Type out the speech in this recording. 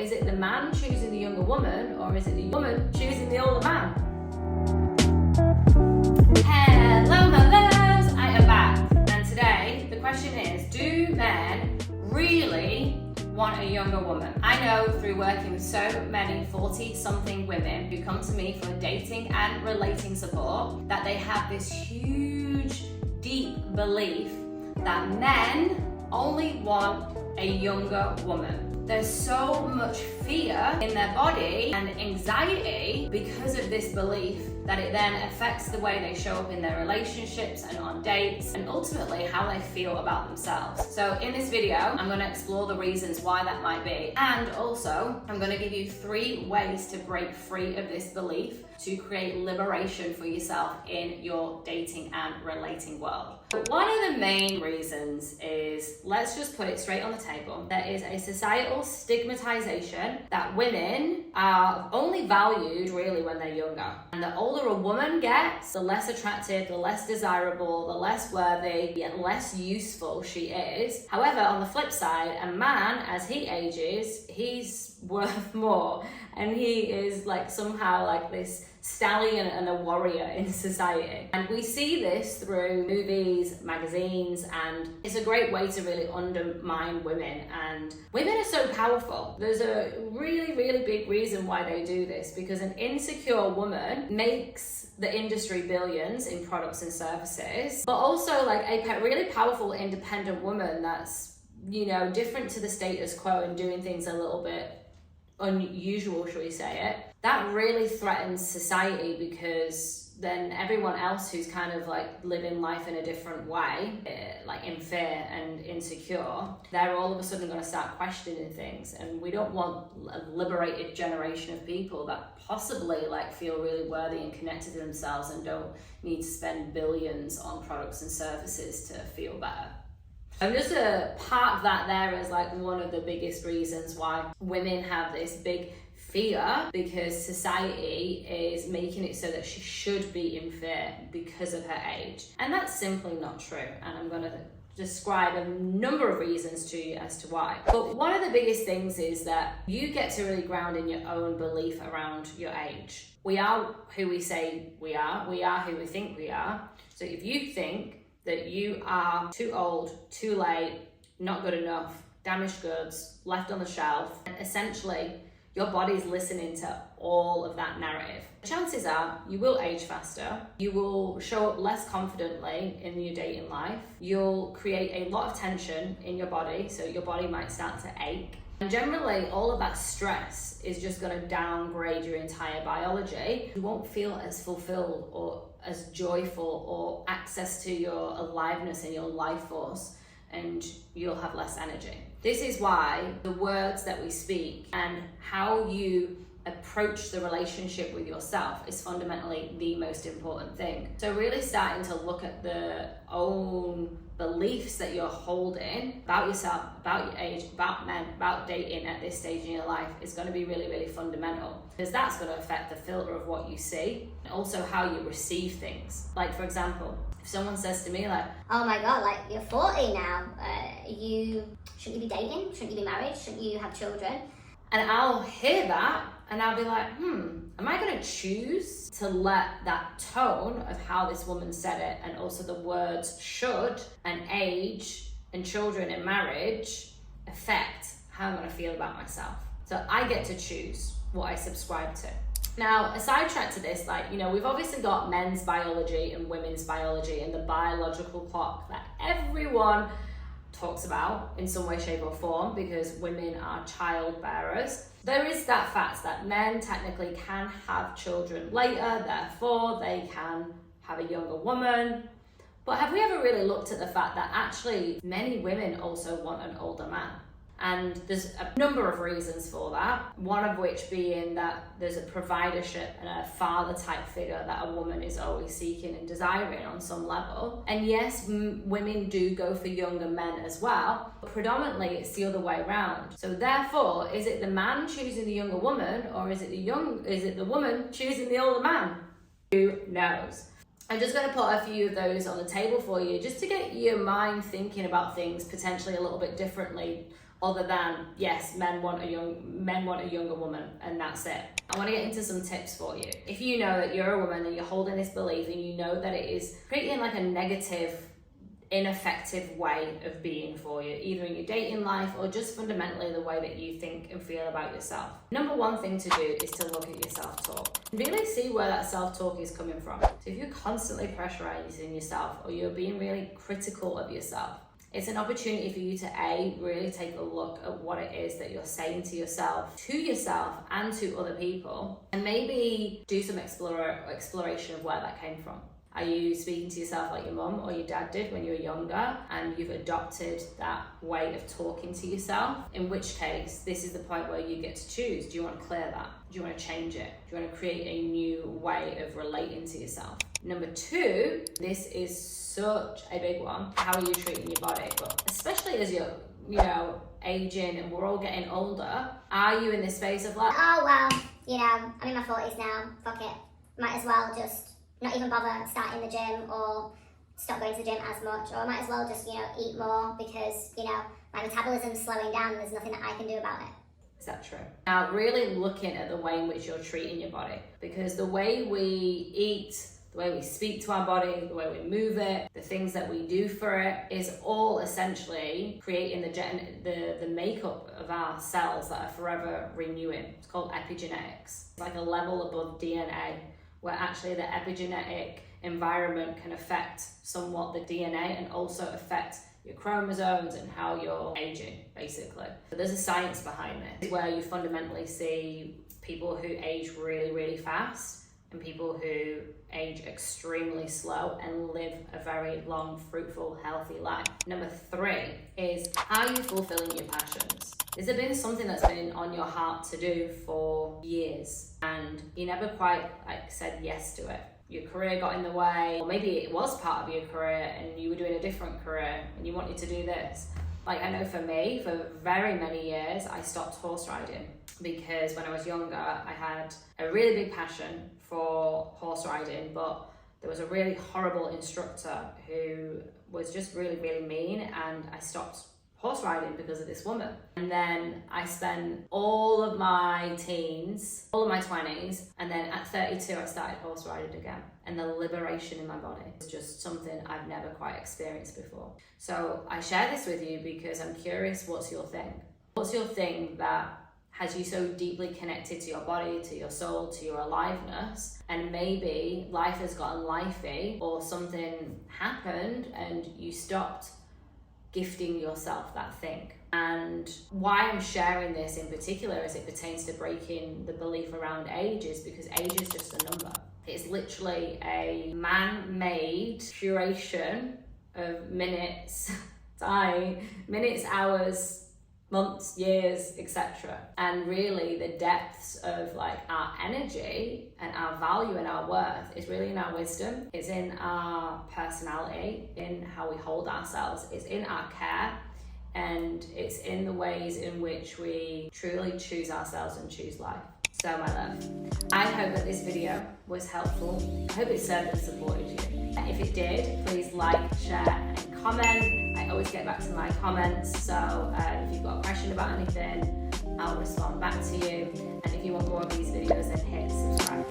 Is it the man choosing the younger woman, or is it the woman choosing the older man? Hello my loves, I am back. And today the question is, do men really want a younger woman? I know through working with so many 40-something women who come to me for dating and relating support that they have this huge, deep belief that men only want a younger woman. There's so much fear in their body and anxiety because of this belief that it then affects the way they show up in their relationships and on dates, and ultimately how they feel about themselves. So in this video, I'm going to explore the reasons why that might be, and also I'm going to give you 3 ways to break free of this belief to create liberation for yourself in your dating and relating world. One of the main reasons is, let's just put it straight on the table, there is a societal stigmatization that women are only valued really when they're younger. And the older a woman gets, the less attractive, the less desirable, the less worthy, yet less useful she is. However, on the flip side, a man, as he ages, he's worth more. And he is like somehow like this stallion and a warrior in society. And we see this through movies, magazines, and it's a great way to really undermine women. And women are so powerful. There's a really, really big reason why they do this, because an insecure woman makes the industry billions in products and services, but also like a really powerful independent woman that's, you know, different to the status quo and doing things a little bit unusual, shall we say it, that really threatens society, because then everyone else who's kind of like living life in a different way, like in fear and insecure, they're all of a sudden going to start questioning things. And we don't want a liberated generation of people that possibly like feel really worthy and connected to themselves and don't need to spend billions on products and services to feel better. And just to park that there as like one of the biggest reasons why women have this big fear, because society is making it so that she should be in fear because of her age. And that's simply not true. And I'm going to describe a number of reasons to you as to why. But one of the biggest things is that you get to really ground in your own belief around your age. We are who we say we are who we think we are. So if you think that you are too old, too late, not good enough, damaged goods, left on the shelf, and essentially your body's listening to all of that narrative, chances are you will age faster, you will show up less confidently in your dating life, you'll create a lot of tension in your body, so your body might start to ache. And generally, all of that stress is just going to downgrade your entire biology. You won't feel as fulfilled or as joyful or access to your aliveness and your life force, and you'll have less energy. This is why the words that we speak and how you approach the relationship with yourself is fundamentally the most important thing. So really starting to look at the own beliefs that you're holding about yourself, about your age, about men, about dating at this stage in your life is going to be really, really fundamental, because that's going to affect the filter of what you see and also how you receive things. Like, for example, if someone says to me like, oh my god, like you're 40 now, shouldn't you be dating? Shouldn't you be married? Shouldn't you have children? And I'll hear that and I'll be like, am I going to choose to let that tone of how this woman said it, and also the words should and age and children and marriage, affect how I'm going to feel about myself? So I get to choose what I subscribe to. Now, a sidetrack to this, like, you know, we've obviously got men's biology and women's biology and the biological clock that everyone talks about in some way, shape or form, because women are child bearers. There is that fact that men technically can have children later, therefore they can have a younger woman. But have we ever really looked at the fact that actually many women also want an older man? And there's a number of reasons for that, one of which being that there's a providership and a father type figure that a woman is always seeking and desiring on some level. And yes, women do go for younger men as well, but predominantly it's the other way around. So therefore, is it the man choosing the younger woman, or is it the woman choosing the older man? Who knows? I'm just going to put a few of those on the table for you, just to get your mind thinking about things potentially a little bit differently other than, yes, men want a younger woman, and that's it. I want to get into some tips for you. If you know that you're a woman and you're holding this belief and you know that it is creating like a negative, ineffective way of being for you, either in your dating life or just fundamentally the way that you think and feel about yourself. Number one thing to do is to look at your self-talk. Really see where that self-talk is coming from. So if you're constantly pressurizing yourself or you're being really critical of yourself, it's an opportunity for you to really take a look at what it is that you're saying to yourself and to other people, and maybe do some exploration of where that came from. Are you speaking to yourself like your mum or your dad did when you were younger, and you've adopted that way of talking to yourself? In which case, this is the point where you get to choose. Do you want to clear that? Do you want to change it? Do you want to create a new way of relating to yourself? Number two, this is such a big one. How are you treating your body? But especially as you're, aging and we're all getting older, are you in this space of like, oh, well, I'm in my 40s now, fuck it. Might as well just not even bother starting the gym or stop going to the gym as much, or I might as well just, eat more because, my metabolism's slowing down and there's nothing that I can do about it. Is that true? Now, really looking at the way in which you're treating your body, because the way we eat, the way we speak to our body, the way we move it, the things that we do for it is all essentially creating the makeup of our cells that are forever renewing. It's called epigenetics. It's like a level above DNA, where actually the epigenetic environment can affect somewhat the DNA and also affect your chromosomes and how you're aging, basically. But there's a science behind this, where you fundamentally see people who age really, really fast and people who age extremely slow and live a very long, fruitful, healthy life. Number three is, how are you fulfilling your passions? Has there been something that's been on your heart to do for years and you never quite said yes to it? Your career got in the way, or maybe it was part of your career and you were doing a different career and you wanted to do this. Like, I know for me, for very many years, I stopped horse riding because when I was younger, I had a really big passion for horse riding, but there was a really horrible instructor who was just really, really mean, and I stopped horse riding because of this woman. And then I spent all of my teens, all of my 20s, and then at 32 I started horse riding again. And the liberation in my body is just something I've never quite experienced before. So I share this with you because I'm curious, what's your thing? What's your thing that has you so deeply connected to your body, to your soul, to your aliveness, and maybe life has gotten lifey or something happened and you stopped gifting yourself that thing. And why I'm sharing this in particular as it pertains to breaking the belief around age is because age is just a number. It's literally a man-made curation of minutes, minutes, hours, months, years, etc. And really the depths of our energy and our value and our worth is really in our wisdom. It's in our personality, in how we hold ourselves. It's in our care, and it's in the ways in which we truly choose ourselves and choose life. So my love, I hope that this video was helpful. I hope it served and supported you. If it did, please like, share and comment. I always get back to my comments, so if you've got a question about anything, I'll respond back to you. And if you want more of these videos, then hit subscribe.